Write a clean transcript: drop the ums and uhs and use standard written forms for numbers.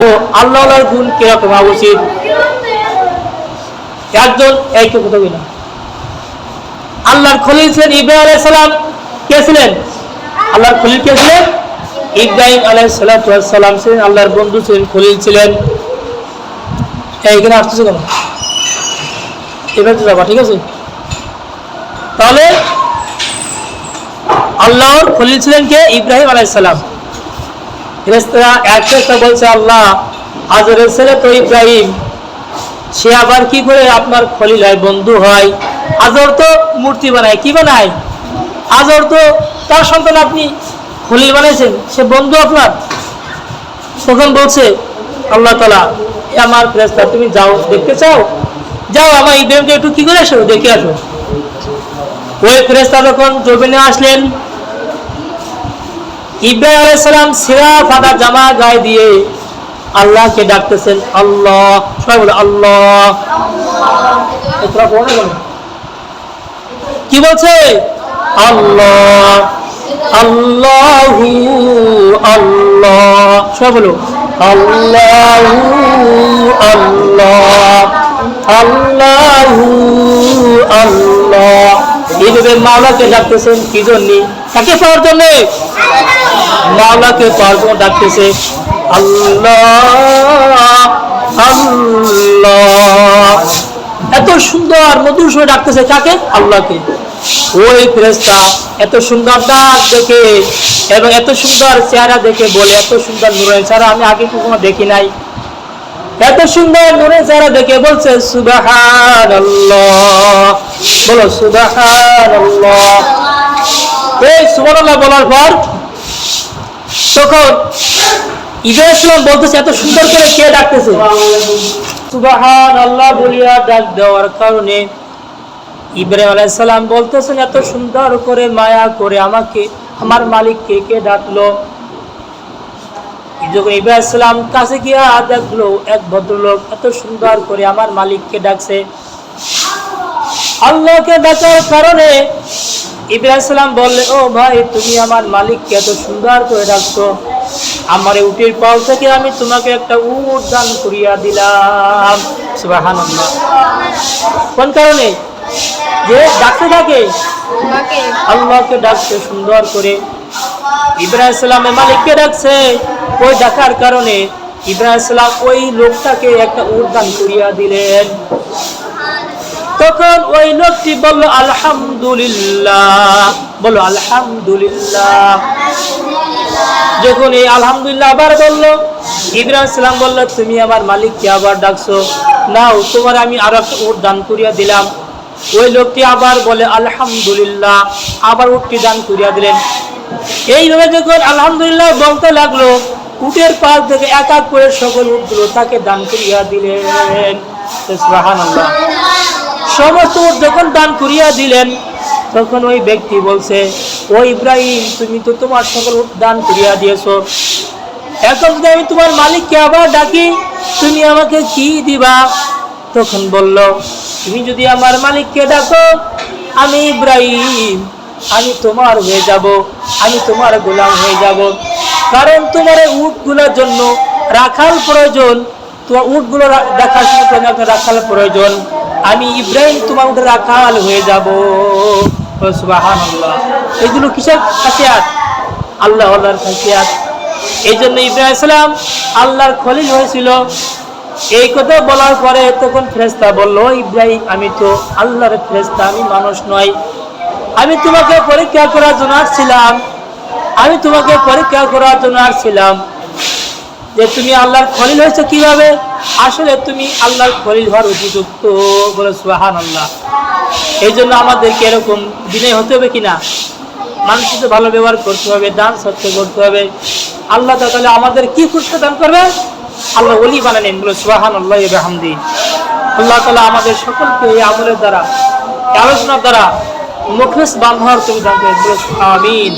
তো আল্লাহর গুণ কিরকম হওয়া উচিত? একজন একটু কথা বলি না, আল্লাহর খলিল ছিলেন ইব্রাহিম আলাইহিস সালাম। কে ছিলেন? আল্লাহর খলিল কে ছিলেন? ইব্রাহিম আলাইহিস সালাম ছিলেন আল্লাহর বন্ধু, ছিলেন খলিল ছিলেন। এইখানে আসতেছে কেন? এবার তো যাবা, ঠিক আছে। তাহলে আল্লাহর খলিল ছিলেন কে? ইব্রাহিম আলাইহিস সালাম। ফেরেশতারা একটা বলছে, আল্লাহ হাজরের ছেলে তো ইব্রাহিম, সে আবার কি করে আপনার খলিল হয়, বন্ধু হয়? হাজর তো মূর্তি বানায়, কি বানায়? হাজর তো তার সন্তান, আপনি খলিল বানাইছেন, সে বন্ধু আপনার। তখন বলছে আল্লাহ তাআলা, আমার ফেরেশতা তুমি যাও, দেখতে চাও? যাও, আমার ইব্রাহিমকে একটু কি করে আসো, দেখে আসো। ওই ফেরেশতা যখন জমিনে আসলেন, ইব্রাহিম আলাইহিস সালাম সিরা ফাটা জামা গায়ে দিয়ে আল্লাহকে ডাকতেছেন, আল্লাহ। সবাই বলে আল্লাহ। কি বলছে? আল্লাহ, আল্লাহু আল্লাহ। সবাই বলো আল্লাহু আল্লাহ, আল্লাহু আল্লাহ। এইভাবে মাওলাকে ডাকতেছেন কি জন্য? কাকে পাওয়ার জন্য? মাওলাকে পাওয়ার জন্য ডাকতেছে, আল্লাহ আল্লাহ। এত সুন্দর মধুর সুরে ডাকতেছে কাকে? আল্লাহকে। ওই ফেরেশতা এত সুন্দর ডাক দেখে এবং এত সুন্দর চেহারা দেখে বলে, এত সুন্দর নূরের চেহারা আমি আগে কখনো দেখি নাই। এত সুন্দর নূরের চেহারা দেখে বলছে সুবহানাল্লাহ। বলো সুবহানাল্লাহ। এই সুবহানাল্লাহ বলার পর তখন ইব্রাহিম বলতেছে, এত সুন্দর করে কে ডাকতেছে? সুবহানাল্লাহ বলিয়া ডাক দেওয়ার কারণে ইব্রাহিম আলাইহিস সালাম বলতেছেন, এত সুন্দর করে মায়া করে আমাকে আমার মালিককে কে ডাকলো? যখন ইব্রাহিম আলাইহিস সালাম কাছে গিয়া দেখলো এক ভদ্রলোক এত সুন্দর করে আমার মালিককে ডাকছে, আল্লাহকে ডাকার কারণে ইব্রাহিম সালাম বললেন, ও ভাই, তুমি আমার মালিককে এত সুন্দর করে ডাকছো, আমার উটের পাল থেকে আমি তোমাকে একটা উট দান করিয়া দিলাম। সুবহানাল্লাহ। কোন কারণে? যে ডাকতে থাকে আল্লাহকে ডাকছে সুন্দর করে। ইব্রাহিম সালামের মালিককে ডাকছে, ওই ডাকার কারণে ইব্রাহিম সালাম ওই লোকটাকে একটা উট দান করিয়া দিলেন। তখন ওই লোকটি বলল আলহামদুলিল্লাহ। বলো আলহামদুলিল্লাহ। যখন এই আলহামদুলিল্লাহ আবার বললো, ইব্রাহিম সালাম বলল, তুমি আমার মালিককে আবার ডাকছো, নাও তোমার আমি আর একটা উট দান করিয়া দিলাম। ওই লোকটি আবার বলে আলহামদুলিল্লাহ, আবার উটটি দান করিয়া দিলেন। এইভাবে যখন আলহামদুলিল্লাহ বলতে লাগলো, উটের পাশ থেকে এক এক করে সকল উটগুলো তাকে দান করিয়া দিলেন। সুবহানাল্লাহ। সমস্ত উট যখন দান করিয়া দিলেন, তখন ওই ব্যক্তি বলছে, ও ইব্রাহিম, তুমি তো তোমার সকল উট দান করিয়া দিয়েছো, এখন যদি আমি তোমার মালিককে আবার ডাকি, তুমি আমাকে কি দিবা? তখন বলল, তুমি যদি আমার মালিককে ডাকো, আমি ইব্রাহিম, আমি তোমার হয়ে যাব, আমি তোমার গোলাম হয়ে যাব। কারণ তোমার উটগুলোর জন্য রাখাল প্রয়োজন, তোমার উটগুলো দেখাশোনা করে একটা রাখাল প্রয়োজন, আমি ইব্রাহিম তোমার উঠে রাখাল হয়ে যাব। সুবহানাল্লাহ। এইগুলো কিসের খাসিয়াত? আল্লাহর খাসিয়াত। এই জন্য ইব্রাহিম সালাম আল্লাহর খলিল হয়েছিল। এই কথা বলার পরে তখন ফেরেশতা বলল, ইব্রাহিম, আমি তো আল্লাহর ফেরেশতা, আমি মানুষ নই। আমি তোমাকে পরীক্ষা করার জন্য আসছিলাম, আমি তোমাকে পরীক্ষা করার জন্য আসছিলাম যে তুমি আল্লাহর খলিল হয়েছে কিভাবে, আসলে তুমি আল্লাহর খলিল হওয়ার উপযুক্ত। বলে সুবহানাল্লাহ। এই জন্য আমাদেরকে এরকম বিনয় হতে হবে কিনা, মানুষের সাথে ভালো ব্যবহার করতে হবে, দান সত্য করতে হবে। আল্লাহ তাআলা আমাদের কি খুশি দান করবে? আল্লাহ ওলি বানালেন। বলে সুবহানাল্লাহ ওয়া বিহামদি। আল্লাহ তাআলা আমাদের সকলকে এই আমলের দ্বারা, আলোচনার দ্বারা মুখলিস বান্দার তুমি দান করুন। আমিন।